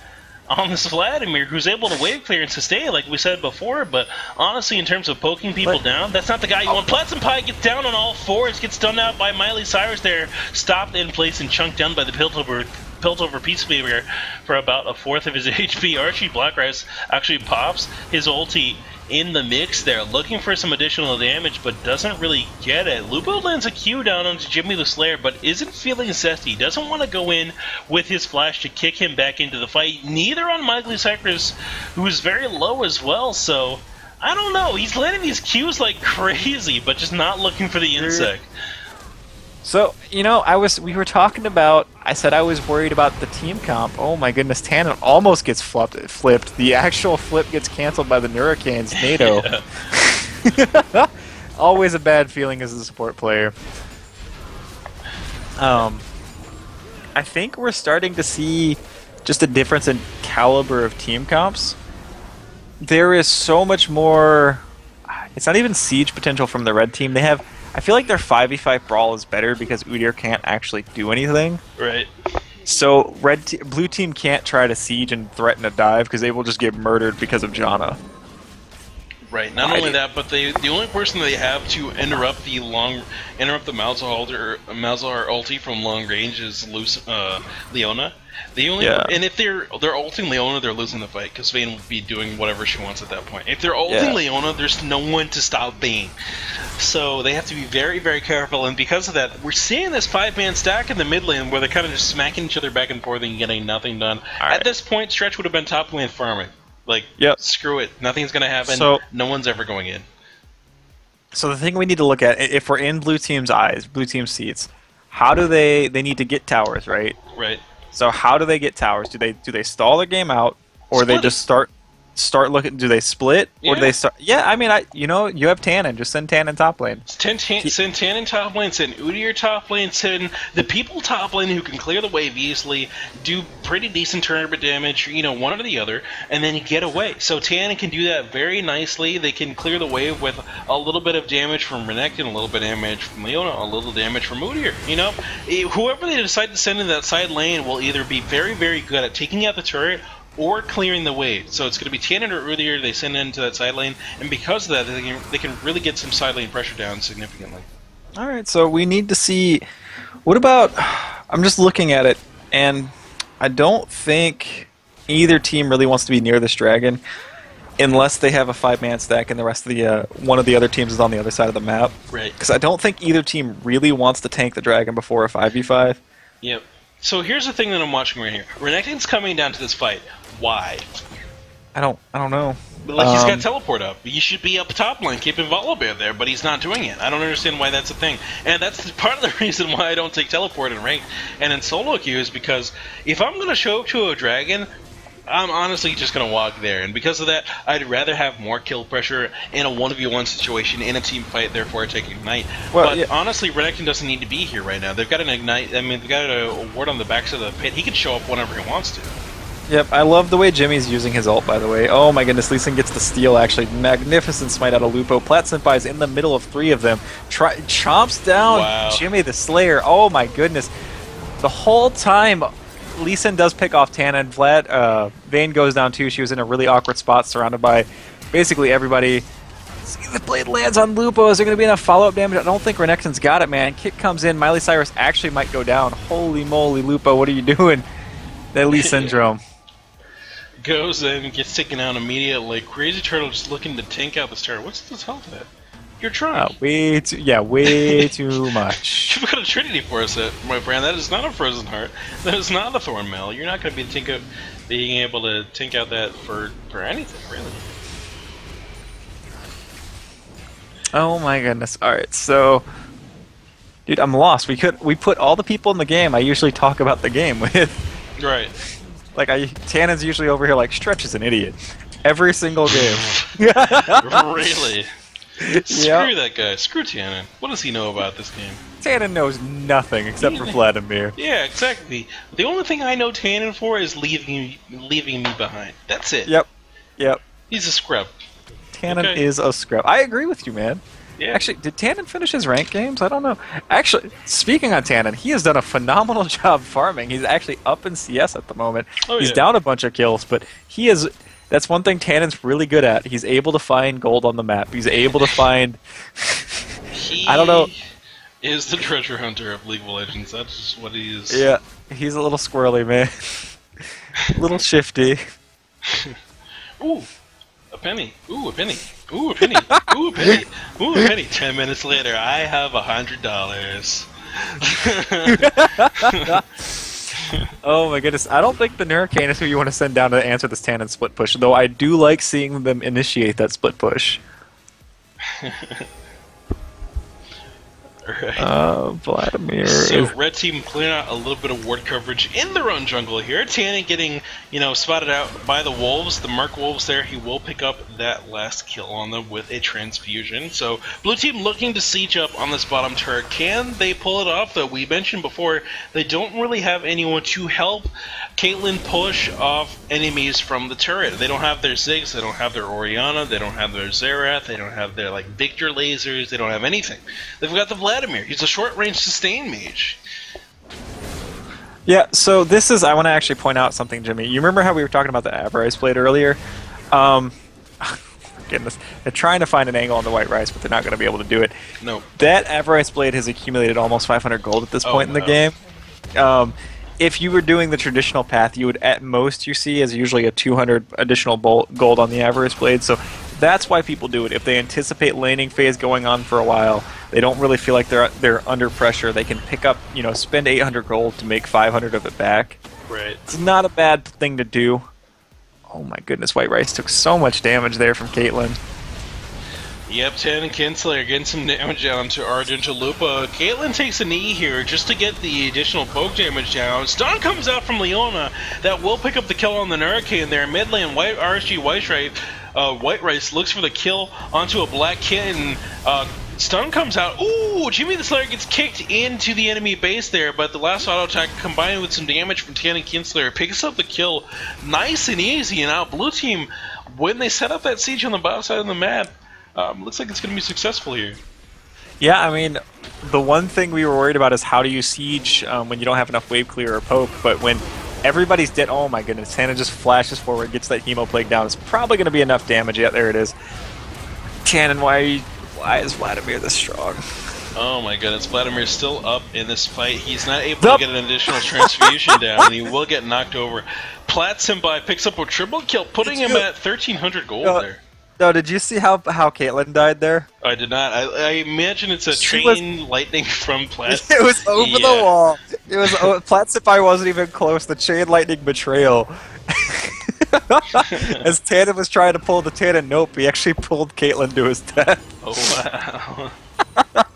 on this Vladimir who's able to wave clear and sustain, like we said before, but honestly, in terms of poking people down, that's not the guy you want. Plat Senpai gets down on all fours, gets stunned out by Miley Cyrus there, stopped in place and chunked down by the Piltover Peacemaker for about a fourth of his HP. Archie Blackrice actually pops his ulti in the mix there, looking for some additional damage, but doesn't really get it. Lupo lands a Q down onto Jimmy the Slayer, but isn't feeling zesty. Doesn't want to go in with his flash to kick him back into the fight. Neither on Miley Cyrus, who is very low as well, so I don't know. He's landing these Qs like crazy, but just not looking for the insect. So, we were talking about, I said I was worried about the team comp. Oh my goodness, Tannen almost gets flipped. The actual flip gets canceled by the Hurricanes, NATO. Always a bad feeling as a support player. I think we're starting to see just a difference in caliber of team comps. There is so much more, it's not even siege potential from the red team. I feel like their 5v5 brawl is better because Udyr can't actually do anything. Right. So blue team can't try to siege and threaten a dive because they will just get murdered because of Janna. Right. Not only that, but the only person they have to interrupt the Malzahar ulti from long range is Leona. And if they're ulting Leona, they're losing the fight because Vayne will be doing whatever she wants at that point. If they're ulting Leona, there's no one to stop Vayne. So they have to be very, very careful, and because of that, we're seeing this 5-man stack in the mid lane where they're kind of just smacking each other back and forth and getting nothing done. At this point, Stretch would have been top lane farming. Like, screw it. Nothing's going to happen. No one's ever going in. So the thing we need to look at, if we're in blue team's eyes, blue team's seats, how do they need to get towers, right? Right. So how do they get towers? Do they stall their game out, or they just start looking? Do they split, or do they start? Yeah, I mean, you have Tannen. Just send Tannen top lane. Send Tannen top lane, send Udyr top lane, send the people top lane who can clear the wave easily, do pretty decent tournament damage, one or the other, and then you get away. So Tannen can do that very nicely. They can clear the wave with a little bit of damage from Renekton, a little bit of damage from Leona, a little damage from Udyr. Whoever they decide to send in that side lane will either be very, very good at taking out the turret or clearing the wave. So it's going to be Tannen or Udyr they send into that side lane, and because of that, they can really get some side lane pressure down significantly. All right, so we need to see. What about? I'm just looking at it, and I don't think either team really wants to be near this dragon, unless they have a 5-man stack and the rest of the one of the other teams is on the other side of the map. Right. Because I don't think either team really wants to tank the dragon before a 5v5. Yep. So here's the thing that I'm watching right here. Renekton's coming down to this fight. Why? I don't know. He's got teleport up. He should be up top lane, keeping Volibear there, but he's not doing it. I don't understand why that's a thing. And that's part of the reason why I don't take teleport in ranked and in solo queue is because if I'm going to show up to a dragon, I'm honestly just going to walk there. And because of that, I'd rather have more kill pressure in a 1v1 situation, in a team fight, therefore I take Ignite. But honestly, Renekton doesn't need to be here right now. They've got an Ignite. I mean, they've got a ward on the backs of the pit. He can show up whenever he wants to. Yep, I love the way Jimmy's using his ult, by the way. Oh my goodness, Lee Sin gets the steal, actually. Magnificent smite out of Lupo. Plat Senpai is in the middle of 3 of them. Chomps down Jimmy the Slayer. Oh my goodness. The whole time, Lee Sin does pick off Tannen. Vayne goes down too. She was in a really awkward spot, surrounded by basically everybody. See, the blade lands on Lupo. Is there going to be enough follow-up damage? I don't think Renekton's got it, man. Kick comes in. Miley Cyrus actually might go down. Holy moly, Lupo, what are you doing? That Lee syndrome. Goes in, gets taken out immediately. Crazy Turtle just looking to tank out this turret. What's this health at? You're trying. Way too much. You've got a Trinity for us, my friend. That is not a Frozen Heart. That is not a Thorn Mail. You're not going to be being able to tank out that for anything, really. Oh my goodness. Alright, so... Dude, I'm lost. We put all the people in the game I usually talk about the game with. Right. Like, Tannen's usually over here like, Stretch is an idiot. Every single game. Really? Screw that guy. Screw Tannen. What does he know about this game? Tannen knows nothing except for Vladimir. Yeah, exactly. The only thing I know Tannen for is leaving me behind. That's it. Yep. He's a scrub. Tannen is a scrub. I agree with you, man. Yeah. Actually, did Tannen finish his rank games? I don't know. Actually, speaking on Tannen, he has done a phenomenal job farming. He's actually up in CS at the moment. He's down a bunch of kills, but he is... That's one thing Tannen's really good at. He's able to find gold on the map. He's able to find... I don't know. He is the treasure hunter of League of Legends. That's just what he is. Yeah, he's a little squirrely, man. A little shifty. Ooh, a penny. Ooh, a penny. Ooh, a penny. Ooh, a penny. Ooh, a penny. 10 minutes later, I have $100. Oh my goodness, I don't think the Hurricane is who you want to send down to answer this Tannen split push, though I do like seeing them initiate that split push. Right. Vladimir. So red team clearing out a little bit of ward coverage in their own jungle here. Tannen getting, spotted out by the wolves, the Merc wolves there. He will pick up that last kill on them with a transfusion. So blue team looking to siege up on this bottom turret. Can they pull it off though? We mentioned before they don't really have anyone to help Caitlyn push off enemies from the turret. They don't have their Ziggs, they don't have their Orianna, they don't have their Xerath, they don't have their Victor lasers, they don't have anything. They've got the Vladimir. He's a short-range sustain mage. Yeah, so this is... I want to actually point out something, Jimmy. You remember how we were talking about the Avarice Blade earlier? Goodness. They're trying to find an angle on the White Rice, but they're not going to be able to do it. No. That Avarice Blade has accumulated almost 500 gold at this point in the game. If you were doing the traditional path, you would, at most, you see, is usually a 200 additional gold on the Avarice Blade, so that's why people do it. If they anticipate laning phase going on for a while, they don't really feel like they're under pressure, they can pick up, spend 800 gold to make 500 of it back. Right. It's not a bad thing to do. Oh my goodness, White Rice took so much damage there from Caitlyn. Yep, Tan and Kinslayer getting some damage down to Argentalupa. Caitlyn takes a knee here just to get the additional poke damage down. Stun comes out from Leona that will pick up the kill on the Hurricane there. Mid lane, White Rice looks for the kill onto a Black Kitten. Stun comes out. Ooh, Jimmy the Slayer gets kicked into the enemy base there, but the last auto attack combined with some damage from Tan and Kinslayer picks up the kill nice and easy. And now blue team, when they set up that siege on the bottom side of the map, looks like it's going to be successful here. Yeah, I mean, the one thing we were worried about is how do you siege when you don't have enough wave clear or poke, but when everybody's dead, oh my goodness, Tana just flashes forward, gets that Hemo Plague down, it's probably going to be enough damage. Yeah, there it is. Tannen, why is Vladimir this strong? Oh my goodness, Vladimir's still up in this fight. He's not able to get an additional transfusion down, and he will get knocked over. Plat Senpai picks up a triple kill, putting him at 1,300 gold there. No, did you see how Caitlyn died there? I did not. I imagine it's a train lightning from Plat. It was over the wall. It was Plat Senpai wasn't even close. The chain lightning betrayal. As Tannen was trying to pull the Tannen nope, he actually pulled Caitlyn to his death. Oh wow.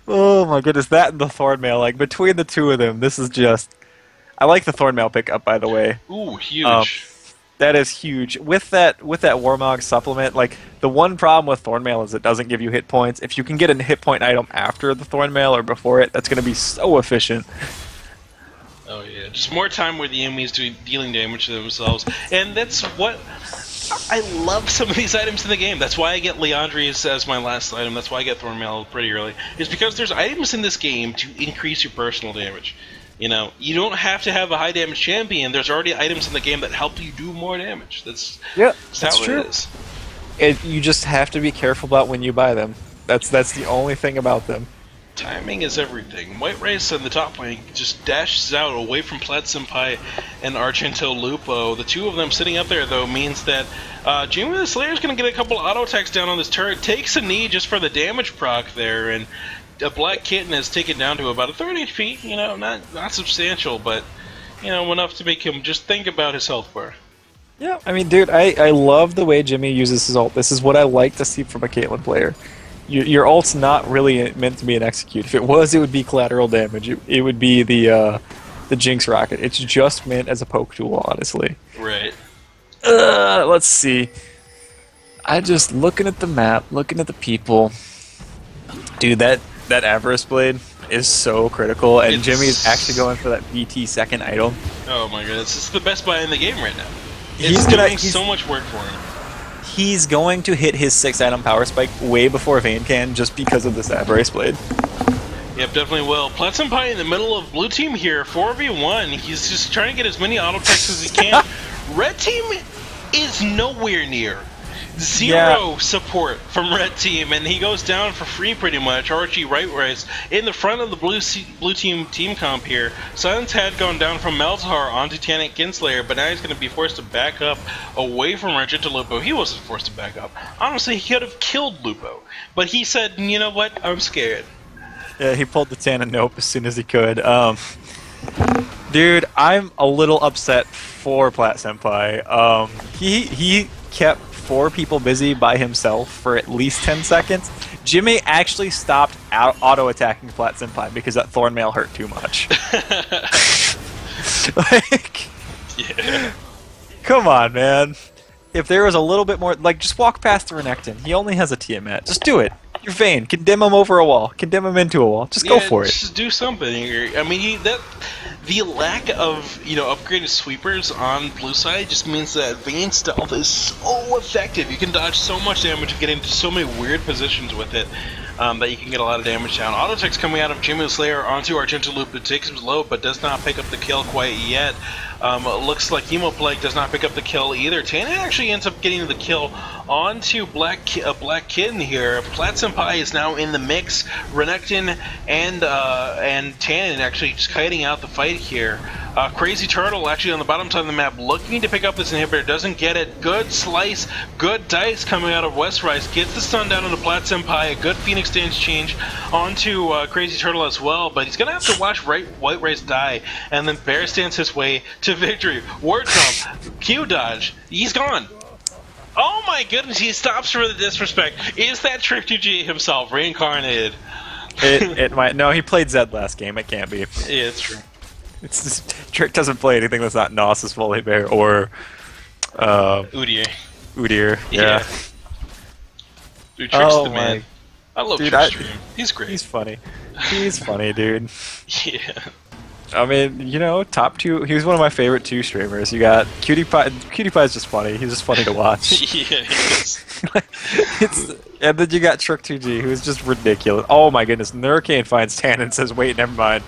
Oh my goodness, that and the Thornmail, like between the two of them, this is just. I like the Thornmail pickup, by the way. Ooh, huge. That is huge. With that Warmog supplement, like the one problem with Thornmail is it doesn't give you hit points. If you can get a hit point item after the Thornmail or before it, that's going to be so efficient. Oh yeah, just more time where the enemies dealing damage to themselves, and that's what I love. Some of these items in the game. That's why I get Leandrius as my last item. That's why I get Thornmail pretty early. Is because there's items in this game to increase your personal damage. You know, you don't have to have a high damage champion. There's already items in the game that help you do more damage. That's true. It is. You just have to be careful about when you buy them. That's the only thing about them. Timing is everything. White Race on the top lane just dashes out away from Plat Senpai and Argento Lupo. The two of them sitting up there, though, means that Jamie the Slayer is going to get a couple auto attacks down on this turret. Takes a knee just for the damage proc there, and a Black Kitten is taken down to about a 3rd HP. You know, not substantial, but you know, enough to make him just think about his health bar. Yeah, I mean, dude, I love the way Jimmy uses his ult. This is what I like to see from a Caitlyn player. Your ult's not really meant to be an execute. If it was, it would be collateral damage. It would be the Jinx rocket. It's just meant as a poke tool, honestly. Right. Let's see. I just looking at the map, looking at the people. Dude, that Avarice Blade is so critical, and Jimmy's actually going for that BT second item. Oh my goodness, it's the best buy in the game right now. He's doing so much work for him. He's going to hit his 6-item power spike way before Vayne can, just because of this Avarice Blade. Yep, definitely will. Plat Senpai in the middle of blue team here, 4v1. He's just trying to get as many auto attacks as he can. Red team is nowhere near. Zero support from Red Team, and he goes down for free pretty much. Archie Right Race in the front of the blue team comp here. Silence had gone down from Malzahar onto Tannic Kinslayer, but now he's going to be forced to back up away from Argento Lupo. He wasn't forced to back up. Honestly, he could have killed Lupo, but he said, you know what, I'm scared. Yeah, he pulled the Tana nope as soon as he could. Dude, I'm a little upset for Plat Senpai. He kept 4 people busy by himself for at least 10 seconds. Jimmy actually stopped auto-attacking Plat Senpai because that Thornmail hurt too much. Like, yeah. Come on, man. If there was a little bit more, like, just walk past the Renekton. He only has a Tiamat. Just do it. You're Vayne. Condemn him over a wall. Condemn him into a wall. Just go for it. Just do something here. I mean, the lack of, upgraded sweepers on blue side just means that Vayne stealth is so effective. You can dodge so much damage and get into so many weird positions with it that you can get a lot of damage down. Auto attacks coming out of Jimmy the Slayer onto Argento Loop. It takes him low, but does not pick up the kill quite yet. Looks like Hemo Plague does not pick up the kill either. Tannen actually ends up getting the kill onto Black Kitten here. Plat Senpai is now in the mix. Renekton and Tannen actually just kiting out the fight here. Crazy Turtle actually on the bottom side of the map looking to pick up this inhibitor, doesn't get it. Good slice, good dice coming out of West Rice, gets the stun down on the Plat Senpai, a good Phoenix dance change onto Crazy Turtle as well, but he's going to have to watch White Rice die, and then Bear stance his way to victory. Ward jump, Q dodge, he's gone. Oh my goodness, he stops for the disrespect. Is that Trick 2G himself, reincarnated? It might. No, he played Zed last game. It can't be. Yeah, it's true. It's just, Trick doesn't play anything that's not Gnosis, Volibear, or Udyr. Udyr. Yeah. Dude, Trick's the man. I love Trick's stream. He's great. He's funny. He's funny, dude. Yeah. I mean, you know, top two. He was one of my favorite 2 streamers. You got Cutie Pie. Cutie Pie's just funny. He's just funny to watch. Yeah, he is. And then you got Trick 2G, who's just ridiculous. Oh my goodness! Nurricane finds Tan and says, "Wait, never mind.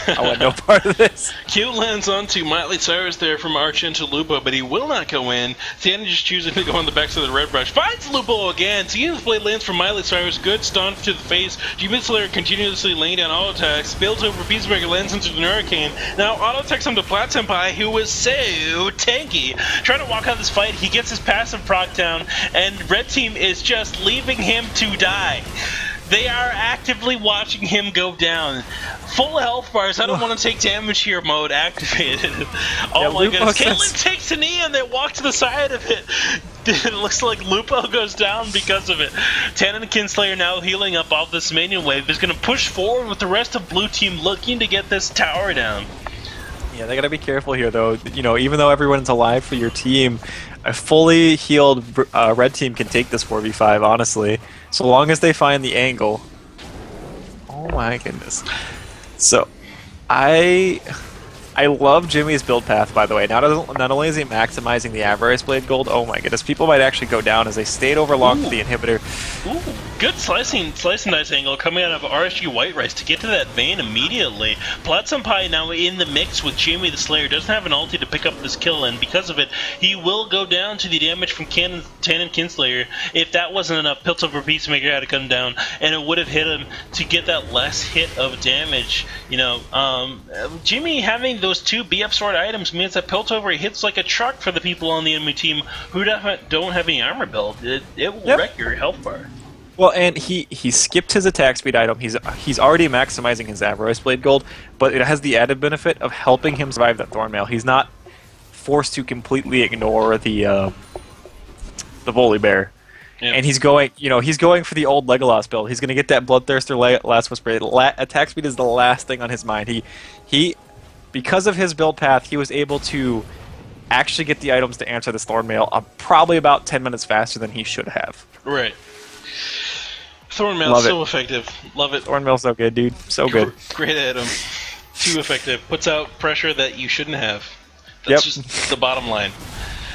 I want no part of this." Q lands onto Miley Cyrus there from Arch into Lupo, but he will not go in. Tan just choosing to go on the backside of the Red Brush. Finds Lupo again. Seeing blade lands from Miley Cyrus. Good stun to the face. Jimmy Slayer continuously laying down auto attacks. Builds over Peacemaker, lands into the Nurricane. Now auto attacks him to Plat Senpai, who is so tanky. Trying to walk out of this fight, he gets his passive proc down, and Red Team is just leaving him to die. They are actively watching him go down. Full health bars, I don't want to take damage here mode activated. Oh my goodness. Caitlyn takes a knee and they walk to the side of it. It looks like Lupo goes down because of it. Tan and Kinslayer now healing up off this minion wave. Is going to push forward with the rest of blue team looking to get this tower down. Yeah, they gotta be careful here, though. You know, even though everyone's alive for your team, a fully healed red team can take this 4v5, honestly. So long as they find the angle. Oh my goodness. So, I love Jimmy's build path, by the way. Not only is he maximizing the Avarice Blade gold, oh my goodness, people might actually go down as they stayed over long for the inhibitor. Ooh, good slicing dice angle coming out of RSG White Rice to get to that vein immediately. Plat Senpai now in the mix with Jimmy the Slayer, doesn't have an ulti to pick up this kill, and because of it, he will go down to the damage from Tan and Kinslayer. If that wasn't enough, Piltover Peacemaker had to come down, and it would have hit him to get that less hit of damage. You know, Jimmy having those 2 BF sword items means that Piltover hits like a truck for the people on the enemy team who don't have any armor build. It will wreck your health bar. Well, and he skipped his attack speed item. He's already maximizing his Avarice Blade gold, but it has the added benefit of helping him survive that Thornmail. He's not forced to completely ignore the Volibear. Yep. And he's going, you know, he's going for the old Legolas build. He's going to get that Bloodthirster Last Whisper. Attack speed is the last thing on his mind. He because of his build path, he was able to actually get the items to answer this Thornmail probably about 10 minutes faster than he should have. Right. Thornmail's so effective. Love it. Thornmail's so good, dude. So good. Great item. Too effective. Puts out pressure that you shouldn't have. That's just the bottom line.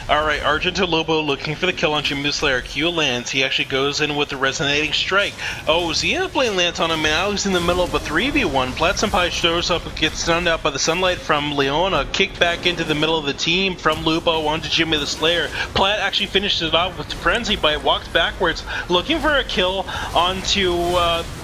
Alright, Argento Lobo looking for the kill on Jimmy Slayer. Q lands. He actually goes in with the Resonating Strike. Oh, Xenoblade lands on him. Now he's in the middle of a 3v1. Plat Senpai shows up and gets stunned out by the sunlight from Leona. Kick back into the middle of the team from Lupo onto Jimmy the Slayer. Plat actually finishes it off with the Frenzy Bite. Walks backwards, looking for a kill onto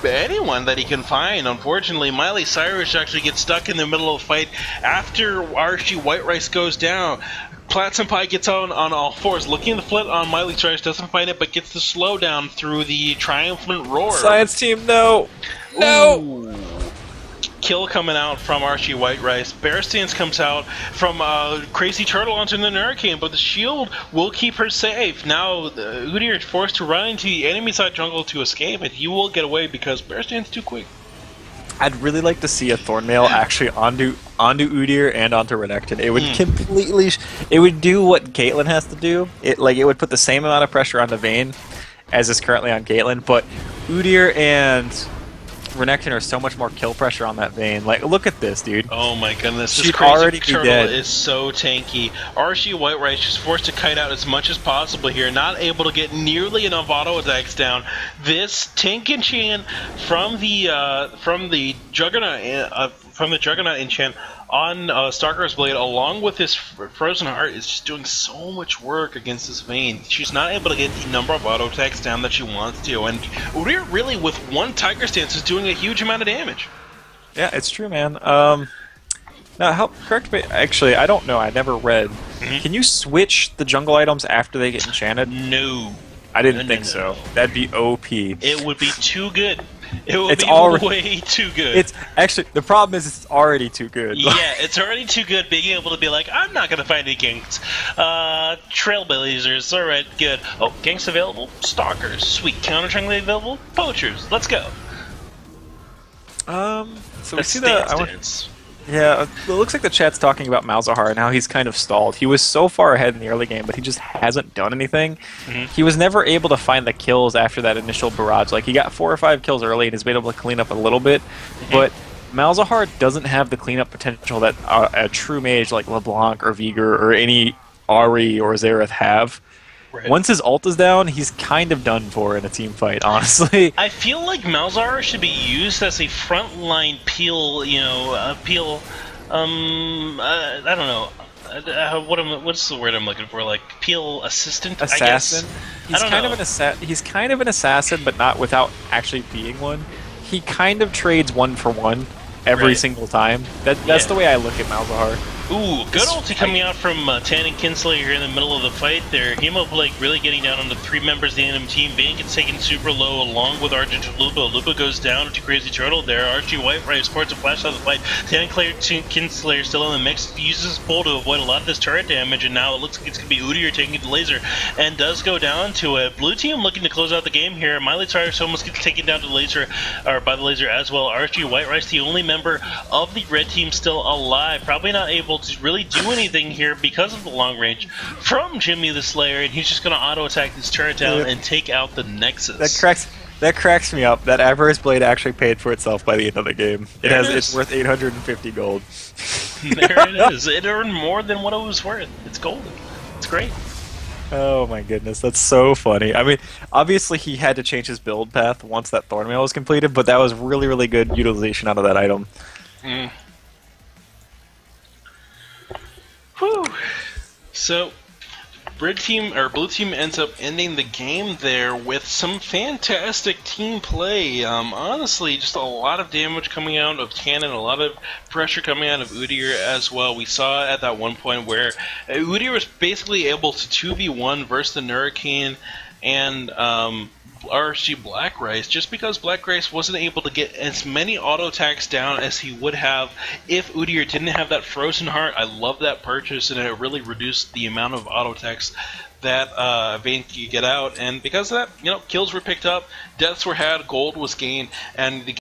anyone that he can find. Unfortunately, Miley Cyrus actually gets stuck in the middle of the fight after RSG White Rice goes down. Plat Senpai gets on all fours, looking to flit on Miley Cyrus, doesn't find it, but gets the slowdown through the triumphant roar. Science team, no! No! Ooh. Kill coming out from RSG White Rice. Bear Stance comes out from Crazy Turtle onto the Nurricane, but the shield will keep her safe. Now, Udyr is forced to run into the enemy side jungle to escape, and he will get away because Bear Stance is too quick. I'd really like to see a Thornmail actually onto Udyr and onto Renekton. It would completely... It would do what Caitlyn has to do. It would put the same amount of pressure on the Vayne as is currently on Caitlyn, but Udyr and Renekton are so much more kill pressure on that Vayne. Like, look at this, dude. Oh my goodness, this She'd Crazy already Turtle be dead. is so tanky. RSG White Rice is forced to kite out as much as possible here, not able to get nearly enough auto attacks down. This tank enchant from the Juggernaut enchant on Stalker's Blade, along with his Frozen Heart, is just doing so much work against this Vayne. She's not able to get the number of auto attacks down that she wants to, and Udyr really, with one Tiger Stance, is doing a huge amount of damage. Yeah, it's true, man. Now, correct me. Actually, I don't know. I never read. Can you switch the jungle items after they get enchanted? No. I didn't think so. That'd be OP. It would be too good. It will It's be already, way too good. It's actually, the problem is it's already too good. Yeah, it's already too good being able to be like, I'm not going to find any ganks. Trailblazers, alright, good. Oh, ganks available? Stalkers, sweet. Counter-triangulate available? Poachers, let's go. So we That's see Dance. yeah, it looks like the chat's talking about Malzahar and how he's kind of stalled. He was so far ahead in the early game, but he just hasn't done anything. He was never able to find the kills after that initial barrage. Like, he got 4 or 5 kills early and has been able to clean up a little bit, but Malzahar doesn't have the cleanup potential that a true mage like LeBlanc or Vigor or any Ari or Xerath have. Right. Once his ult is down, he's kind of done for in a team fight, honestly. I feel like Malzahar should be used as a frontline peel, peel, I don't know. What's the word I'm looking for? Like, peel assistant? Assassin? I guess. He's kind of an assassin, but not without actually being one. He kind of trades 1-for-1 every single time. That's the way I look at Malzahar. Ooh, good ulti coming out from Tan and Kinslayer here in the middle of the fight there. Hemoblake really getting down on the 3 members of the enemy team. Vayne gets taken super low along with Argent Lupa. Lupa goes down to Crazy Turtle there. Archie White sports a flash out of the fight. Tan and Kinslayer still in the mix. Uses his pull to avoid a lot of this turret damage, and now it looks like it's going to be Udyr taking the laser. And does go down to it. Blue team looking to close out the game here. Miley Cyrus almost gets taken down to the laser, or by the laser as well. Archie White the only member of the red team still alive. Probably not able to really do anything here because of the long range from Jimmy the Slayer, and he's just going to auto attack this turret down and take out the Nexus. That cracks me up. That Avarice Blade actually paid for itself by the end of the game. It's worth 850 gold. There it is. It earned more than what it was worth. It's golden. It's great. Oh my goodness, that's so funny. I mean, obviously he had to change his build path once that Thornmail was completed, but that was really, really good utilization out of that item. Whew. So, blue team ends up ending the game there with some fantastic team play. Honestly, just a lot of damage coming out of Cannon, a lot of pressure coming out of Udyr as well. We saw at that one point where Udyr was basically able to 2v1 versus the Hurricane and RSG Black Rice, just because Black Rice wasn't able to get as many auto attacks down as he would have if Udyr didn't have that Frozen Heart. I love that purchase, and it really reduced the amount of auto attacks that Vayne could get out, and because of that, kills were picked up, deaths were had, gold was gained, and the